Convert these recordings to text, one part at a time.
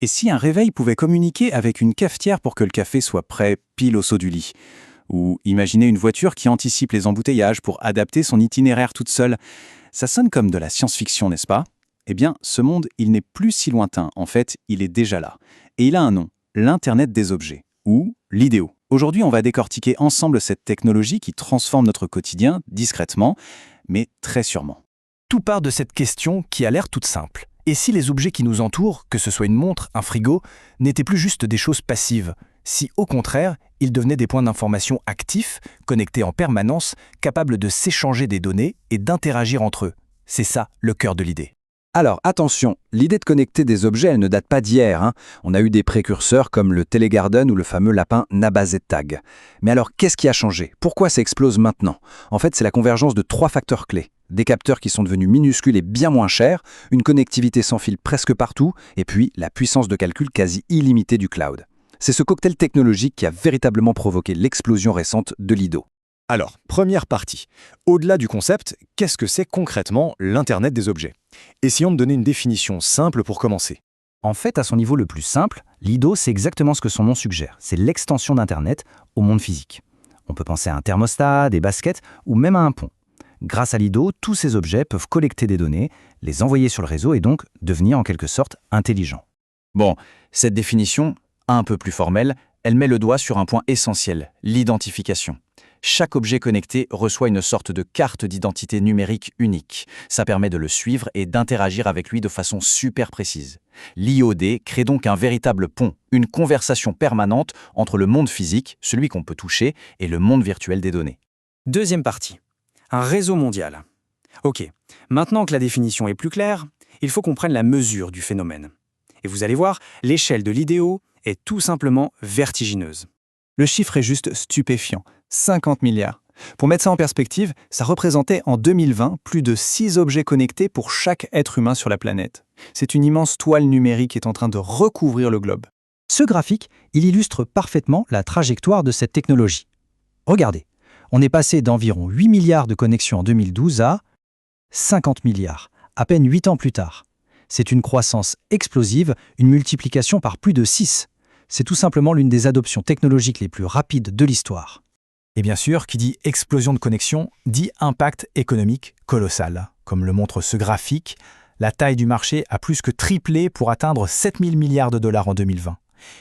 Et si un réveil pouvait communiquer avec une cafetière pour que le café soit prêt pile au saut du lit? Ou imaginez une voiture qui anticipe les embouteillages pour adapter son itinéraire toute seule. Ça sonne comme de la science-fiction, n'est-ce pas? Eh bien, ce monde, il n'est plus si lointain. En fait, il est déjà là. Et il a un nom, l'Internet des objets, ou l'IDEO. Aujourd'hui, on va décortiquer ensemble cette technologie qui transforme notre quotidien discrètement, mais très sûrement. Tout part de cette question qui a l'air toute simple. Et si les objets qui nous entourent, que ce soit une montre, un frigo, n'étaient plus juste des choses passives? Si, au contraire, ils devenaient des points d'information actifs, connectés en permanence, capables de s'échanger des données et d'interagir entre eux? C'est ça, le cœur de l'idée. Alors attention, l'idée de connecter des objets, elle ne date pas d'hier, hein. On a eu des précurseurs comme le Telegarden ou le fameux lapin Nabazet-Tag. Mais alors, qu'est-ce qui a changé? Pourquoi ça explose maintenant? En fait, c'est la convergence de 3 facteurs clés. Des capteurs qui sont devenus minuscules et bien moins chers, une connectivité sans fil presque partout, et puis la puissance de calcul quasi illimitée du cloud. C'est ce cocktail technologique qui a véritablement provoqué l'explosion récente de l'IDO. Alors, première partie. Au-delà du concept, qu'est-ce que c'est concrètement l'Internet des objets? Essayons de donner une définition simple pour commencer. En fait, à son niveau le plus simple, l'IDO, c'est exactement ce que son nom suggère. C'est l'extension d'Internet au monde physique. On peut penser à un thermostat, des baskets ou même à un pont. Grâce à l'IDO, tous ces objets peuvent collecter des données, les envoyer sur le réseau et donc devenir en quelque sorte intelligents. Bon, cette définition, un peu plus formelle, elle met le doigt sur un point essentiel, l'identification. Chaque objet connecté reçoit une sorte de carte d'identité numérique unique. Ça permet de le suivre et d'interagir avec lui de façon super précise. L'IoD crée donc un véritable pont, une conversation permanente entre le monde physique, celui qu'on peut toucher, et le monde virtuel des données. Deuxième partie. Un réseau mondial. Ok, maintenant que la définition est plus claire, il faut qu'on prenne la mesure du phénomène. Et vous allez voir, l'échelle de l'IDEO est tout simplement vertigineuse. Le chiffre est juste stupéfiant, 50 milliards. Pour mettre ça en perspective, ça représentait en 2020 plus de 6 objets connectés pour chaque être humain sur la planète. C'est une immense toile numérique qui est en train de recouvrir le globe. Ce graphique, il illustre parfaitement la trajectoire de cette technologie. Regardez, on est passé d'environ 8 milliards de connexions en 2012 à 50 milliards, à peine 8 ans plus tard. C'est une croissance explosive, une multiplication par plus de 6. C'est tout simplement l'une des adoptions technologiques les plus rapides de l'histoire. Et bien sûr, qui dit explosion de connexion, dit impact économique colossal. Comme le montre ce graphique, la taille du marché a plus que triplé pour atteindre 7 000 milliards de dollars en 2020.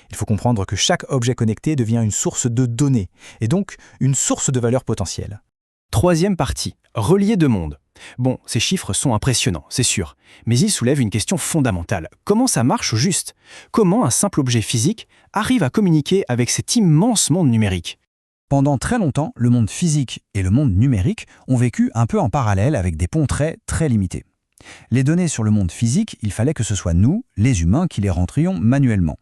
Il faut comprendre que chaque objet connecté devient une source de données, et donc une source de valeur potentielle. Troisième partie, relier deux mondes. Bon, ces chiffres sont impressionnants, c'est sûr, mais ils soulèvent une question fondamentale. Comment ça marche au juste? Comment un simple objet physique arrive à communiquer avec cet immense monde numérique? Pendant très longtemps, le monde physique et le monde numérique ont vécu un peu en parallèle avec des ponts très limités. Les données sur le monde physique, il fallait que ce soit nous, les humains, qui les rentrions manuellement.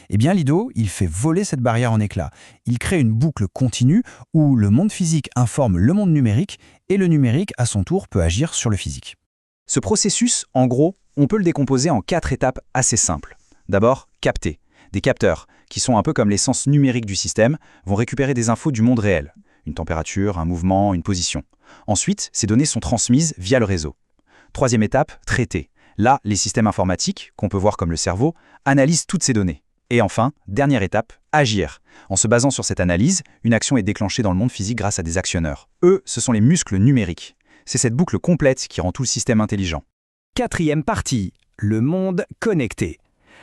Eh bien, l'IDO, il fait voler cette barrière en éclats. Il crée une boucle continue où le monde physique informe le monde numérique et le numérique, à son tour, peut agir sur le physique. Ce processus, en gros, on peut le décomposer en 4 étapes assez simples. D'abord, capter. Des capteurs, qui sont un peu comme l'essence numérique du système, vont récupérer des infos du monde réel. Une température, un mouvement, une position. Ensuite, ces données sont transmises via le réseau. Troisième étape, traiter. Là, les systèmes informatiques, qu'on peut voir comme le cerveau, analysent toutes ces données. Et enfin, dernière étape, agir. En se basant sur cette analyse, une action est déclenchée dans le monde physique grâce à des actionneurs. Eux, ce sont les muscles numériques. C'est cette boucle complète qui rend tout le système intelligent. Quatrième partie, le monde connecté.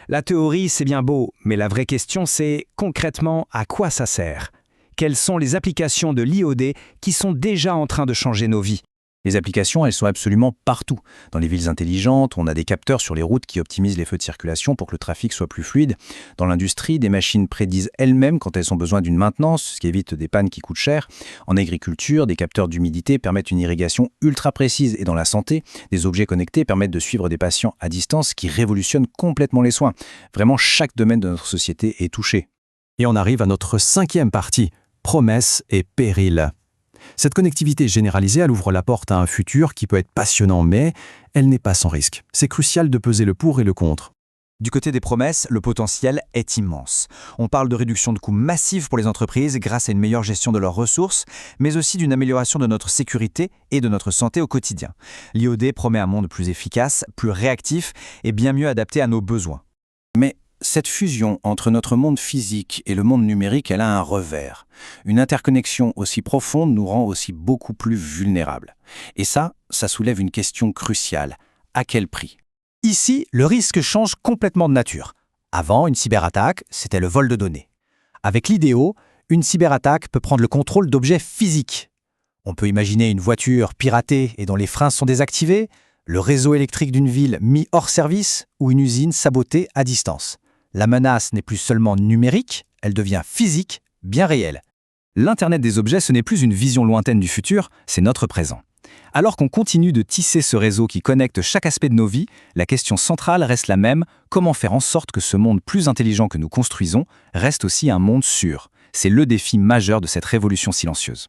La théorie, c'est bien beau, mais la vraie question, c'est concrètement à quoi ça sert? Quelles sont les applications de l'IoD qui sont déjà en train de changer nos vies? Les applications, elles sont absolument partout. Dans les villes intelligentes, on a des capteurs sur les routes qui optimisent les feux de circulation pour que le trafic soit plus fluide. Dans l'industrie, des machines prédisent elles-mêmes quand elles ont besoin d'une maintenance, ce qui évite des pannes qui coûtent cher. En agriculture, des capteurs d'humidité permettent une irrigation ultra précise. Et dans la santé, des objets connectés permettent de suivre des patients à distance, ce qui révolutionne complètement les soins. Vraiment, chaque domaine de notre société est touché. Et on arrive à notre cinquième partie, promesses et périls. Cette connectivité généralisée, elle ouvre la porte à un futur qui peut être passionnant, mais elle n'est pas sans risque. C'est crucial de peser le pour et le contre. Du côté des promesses, le potentiel est immense. On parle de réduction de coûts massifs pour les entreprises grâce à une meilleure gestion de leurs ressources, mais aussi d'une amélioration de notre sécurité et de notre santé au quotidien. L'IoD promet un monde plus efficace, plus réactif et bien mieux adapté à nos besoins. Mais cette fusion entre notre monde physique et le monde numérique, elle a un revers. Une interconnexion aussi profonde nous rend aussi beaucoup plus vulnérables. Et ça soulève une question cruciale. À quel prix ? Ici, le risque change complètement de nature. Avant, une cyberattaque, c'était le vol de données. Avec l'IDEO, une cyberattaque peut prendre le contrôle d'objets physiques. On peut imaginer une voiture piratée et dont les freins sont désactivés, le réseau électrique d'une ville mis hors service ou une usine sabotée à distance. La menace n'est plus seulement numérique, elle devient physique, bien réelle. L'Internet des objets, ce n'est plus une vision lointaine du futur, c'est notre présent. Alors qu'on continue de tisser ce réseau qui connecte chaque aspect de nos vies, la question centrale reste la même, comment faire en sorte que ce monde plus intelligent que nous construisons reste aussi un monde sûr ? C'est le défi majeur de cette révolution silencieuse.